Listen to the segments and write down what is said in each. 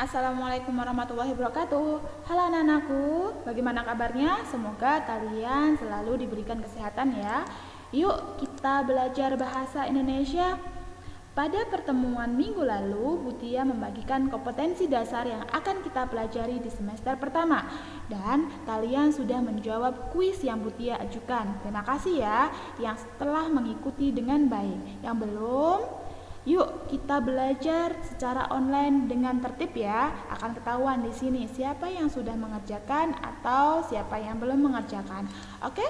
Assalamualaikum warahmatullahi wabarakatuh. Halo anak-anakku, bagaimana kabarnya? Semoga kalian selalu diberikan kesehatan ya. Yuk kita belajar bahasa Indonesia. Pada pertemuan minggu lalu, Bu Tia membagikan kompetensi dasar yang akan kita pelajari di semester pertama. Dan kalian sudah menjawab kuis yang Bu Tia ajukan. Terima kasih ya yang telah mengikuti dengan baik. Yang belum, yuk kita belajar secara online dengan tertib ya. Akan ketahuan di sini siapa yang sudah mengerjakan atau siapa yang belum mengerjakan. Oke?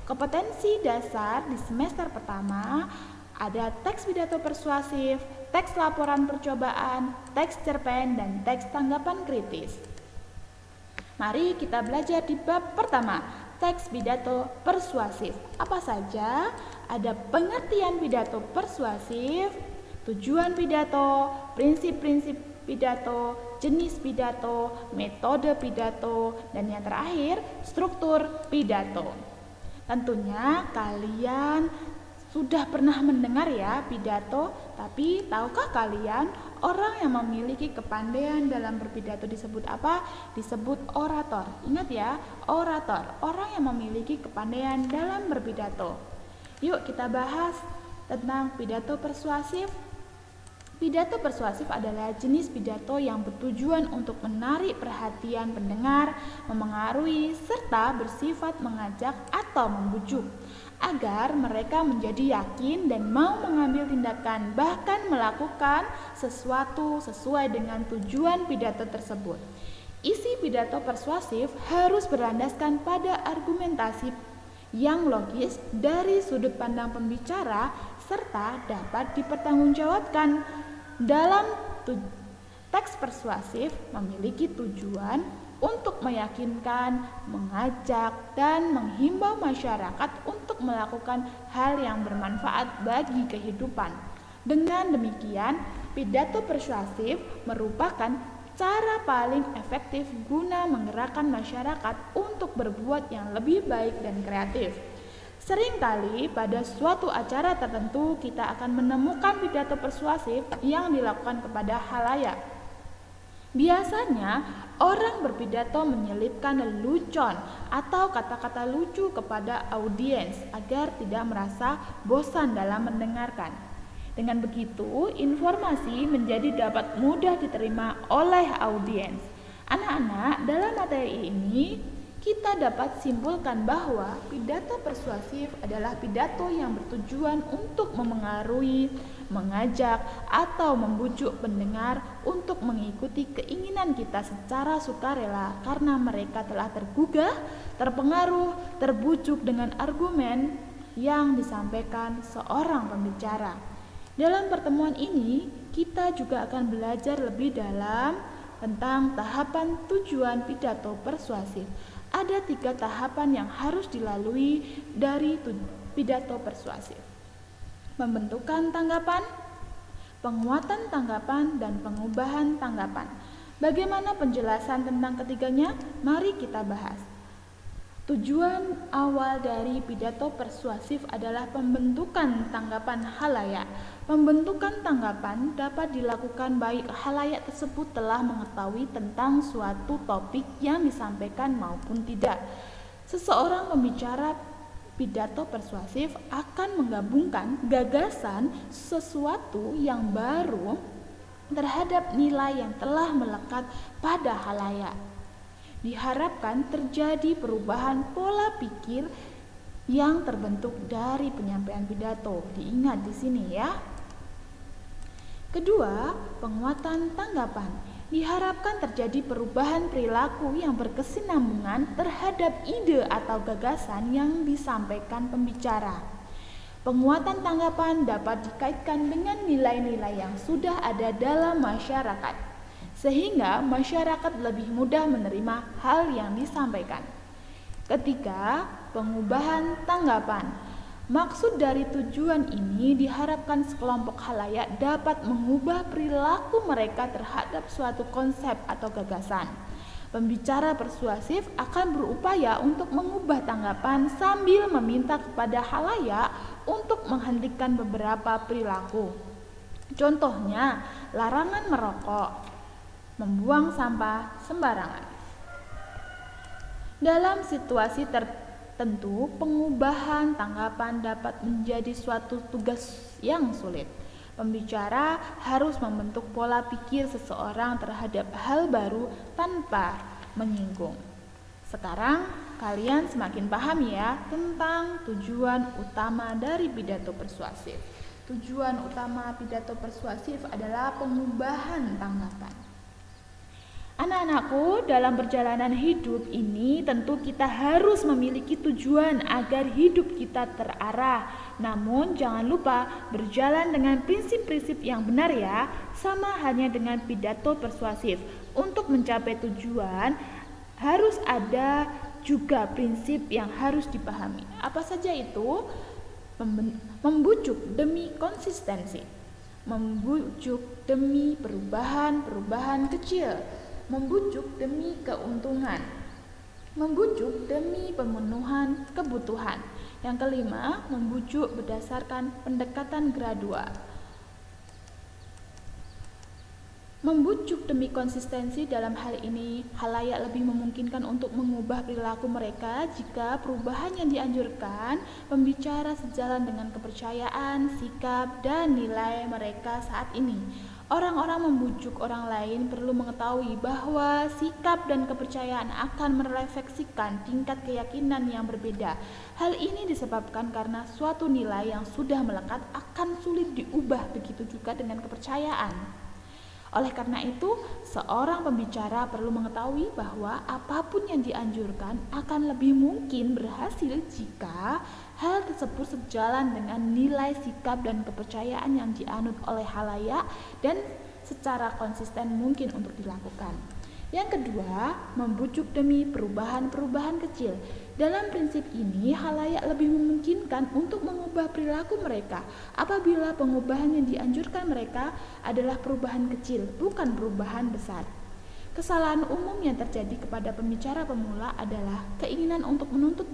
Kompetensi dasar di semester pertama ada teks pidato persuasif, teks laporan percobaan, teks cerpen, dan teks tanggapan kritis. Mari kita belajar di bab pertama, teks pidato persuasif. Apa saja? Ada pengertian pidato persuasif, tujuan pidato, prinsip-prinsip pidato, jenis pidato, metode pidato, dan yang terakhir, struktur pidato. Tentunya kalian sudah pernah mendengar ya pidato, tapi tahukah kalian orang yang memiliki kepandaian dalam berpidato disebut apa? Disebut orator. Ingat ya, orator, orang yang memiliki kepandaian dalam berpidato. Yuk kita bahas tentang pidato persuasif. Pidato persuasif adalah jenis pidato yang bertujuan untuk menarik perhatian pendengar, memengaruhi, serta bersifat mengajak atau membujuk agar mereka menjadi yakin dan mau mengambil tindakan, bahkan melakukan sesuatu sesuai dengan tujuan pidato tersebut. Isi pidato persuasif harus berlandaskan pada argumentasi yang logis dari sudut pandang pembicara serta dapat dipertanggungjawabkan. Dalam teks persuasif memiliki tujuan untuk meyakinkan, mengajak, dan menghimbau masyarakat untuk melakukan hal yang bermanfaat bagi kehidupan. Dengan demikian, pidato persuasif merupakan cara paling efektif guna menggerakkan masyarakat untuk berbuat yang lebih baik dan kreatif. Seringkali pada suatu acara tertentu kita akan menemukan pidato persuasif yang dilakukan kepada khalayak. Biasanya orang berpidato menyelipkan lelucon atau kata-kata lucu kepada audiens agar tidak merasa bosan dalam mendengarkan. Dengan begitu, informasi menjadi dapat mudah diterima oleh audiens. Anak-anak, dalam materi ini kita dapat simpulkan bahwa pidato persuasif adalah pidato yang bertujuan untuk memengaruhi, mengajak, atau membujuk pendengar untuk mengikuti keinginan kita secara sukarela karena mereka telah tergugah, terpengaruh, terbujuk dengan argumen yang disampaikan seorang pembicara. Dalam pertemuan ini, kita juga akan belajar lebih dalam tentang tahapan tujuan pidato persuasif. Ada 3 tahapan yang harus dilalui dari pidato persuasif: pembentukan tanggapan, penguatan tanggapan, dan pengubahan tanggapan. Bagaimana penjelasan tentang ketiganya? Mari kita bahas. Tujuan awal dari pidato persuasif adalah pembentukan tanggapan khalayak. Pembentukan tanggapan dapat dilakukan baik khalayak tersebut telah mengetahui tentang suatu topik yang disampaikan maupun tidak. Seseorang pembicara pidato persuasif akan menggabungkan gagasan sesuatu yang baru terhadap nilai yang telah melekat pada khalayak. Diharapkan terjadi perubahan pola pikir yang terbentuk dari penyampaian pidato. Diingat di sini ya. Kedua, penguatan tanggapan. Diharapkan terjadi perubahan perilaku yang berkesinambungan terhadap ide atau gagasan yang disampaikan pembicara. Penguatan tanggapan dapat dikaitkan dengan nilai-nilai yang sudah ada dalam masyarakat, sehingga masyarakat lebih mudah menerima hal yang disampaikan. Ketiga, pengubahan tanggapan. Maksud dari tujuan ini diharapkan sekelompok khalayak dapat mengubah perilaku mereka terhadap suatu konsep atau gagasan. Pembicara persuasif akan berupaya untuk mengubah tanggapan sambil meminta kepada khalayak untuk menghentikan beberapa perilaku. Contohnya, larangan merokok. membuang sampah sembarangan. Dalam situasi tertentu, pengubahan tanggapan dapat menjadi suatu tugas yang sulit. Pembicara harus membentuk pola pikir seseorang terhadap hal baru tanpa menyinggung. Sekarang kalian semakin paham ya tentang tujuan utama dari pidato persuasif. Tujuan utama pidato persuasif adalah pengubahan tanggapan. Anak-anakku, dalam perjalanan hidup ini tentu kita harus memiliki tujuan agar hidup kita terarah. Namun jangan lupa berjalan dengan prinsip-prinsip yang benar ya, sama halnya dengan pidato persuasif. Untuk mencapai tujuan harus ada juga prinsip yang harus dipahami. Apa saja itu? Membujuk demi konsistensi, membujuk demi perubahan kecil, membujuk demi keuntungan, membujuk demi pemenuhan kebutuhan. Yang kelima, membujuk berdasarkan pendekatan gradual. Membujuk demi konsistensi dalam hal ini, khalayak lebih memungkinkan untuk mengubah perilaku mereka jika perubahan yang dianjurkan pembicara sejalan dengan kepercayaan, sikap, dan nilai mereka saat ini. Orang-orang membujuk orang lain perlu mengetahui bahwa sikap dan kepercayaan akan merefleksikan tingkat keyakinan yang berbeda. Hal ini disebabkan karena suatu nilai yang sudah melekat akan sulit diubah, begitu juga dengan kepercayaan. Oleh karena itu, seorang pembicara perlu mengetahui bahwa apapun yang dianjurkan akan lebih mungkin berhasil jika hal tersebut sejalan dengan nilai sikap dan kepercayaan yang dianut oleh khalayak dan secara konsisten mungkin untuk dilakukan. Yang kedua, membujuk demi perubahan kecil. Dalam prinsip ini, khalayak lebih memungkinkan untuk mengubah perilaku mereka apabila pengubahan yang dianjurkan mereka adalah perubahan kecil, bukan perubahan besar. Kesalahan umum yang terjadi kepada pembicara pemula adalah keinginan untuk menuntut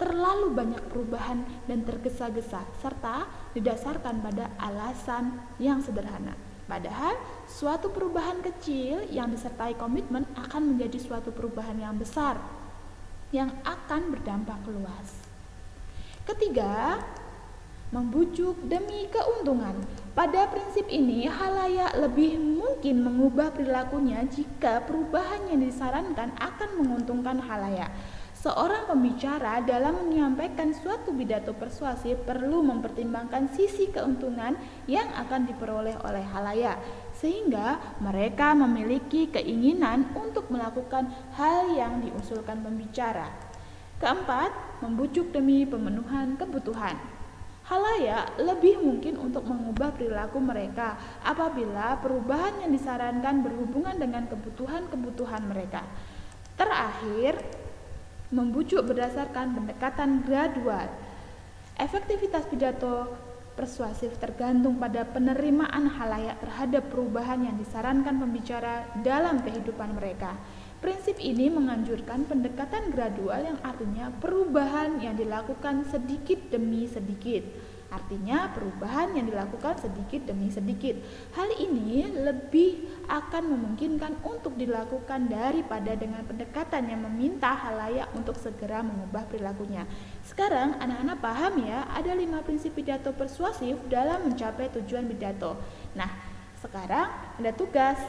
terlalu banyak perubahan dan tergesa-gesa, serta didasarkan pada alasan yang sederhana. Padahal, suatu perubahan kecil yang disertai komitmen akan menjadi suatu perubahan yang besar yang akan berdampak luas. Ketiga, membujuk demi keuntungan. Pada prinsip ini, khalayak lebih mungkin mengubah perilakunya jika perubahan yang disarankan akan menguntungkan khalayak. Seorang pembicara dalam menyampaikan suatu pidato persuasif perlu mempertimbangkan sisi keuntungan yang akan diperoleh oleh khalayak, sehingga mereka memiliki keinginan untuk melakukan hal yang diusulkan pembicara. Keempat, membujuk demi pemenuhan kebutuhan. Khalayak lebih mungkin untuk mengubah perilaku mereka apabila perubahan yang disarankan berhubungan dengan kebutuhan mereka. Terakhir, membujuk berdasarkan pendekatan gradual. Efektivitas pidato persuasif tergantung pada penerimaan khalayak terhadap perubahan yang disarankan pembicara dalam kehidupan mereka. Prinsip ini menganjurkan pendekatan gradual yang artinya perubahan yang dilakukan sedikit demi sedikit. Artinya perubahan yang dilakukan sedikit demi sedikit. Hal ini lebih akan memungkinkan untuk dilakukan daripada dengan pendekatan yang meminta khalayak untuk segera mengubah perilakunya. Sekarang anak-anak paham ya, ada 5 prinsip pidato persuasif dalam mencapai tujuan pidato. Nah, sekarang ada tugas.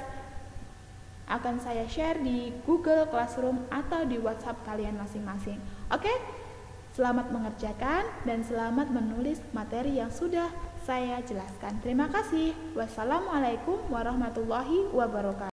Akan saya share di Google Classroom atau di WhatsApp kalian masing-masing. Oke? Selamat mengerjakan dan selamat menulis materi yang sudah saya jelaskan. Terima kasih. Wassalamualaikum warahmatullahi wabarakatuh.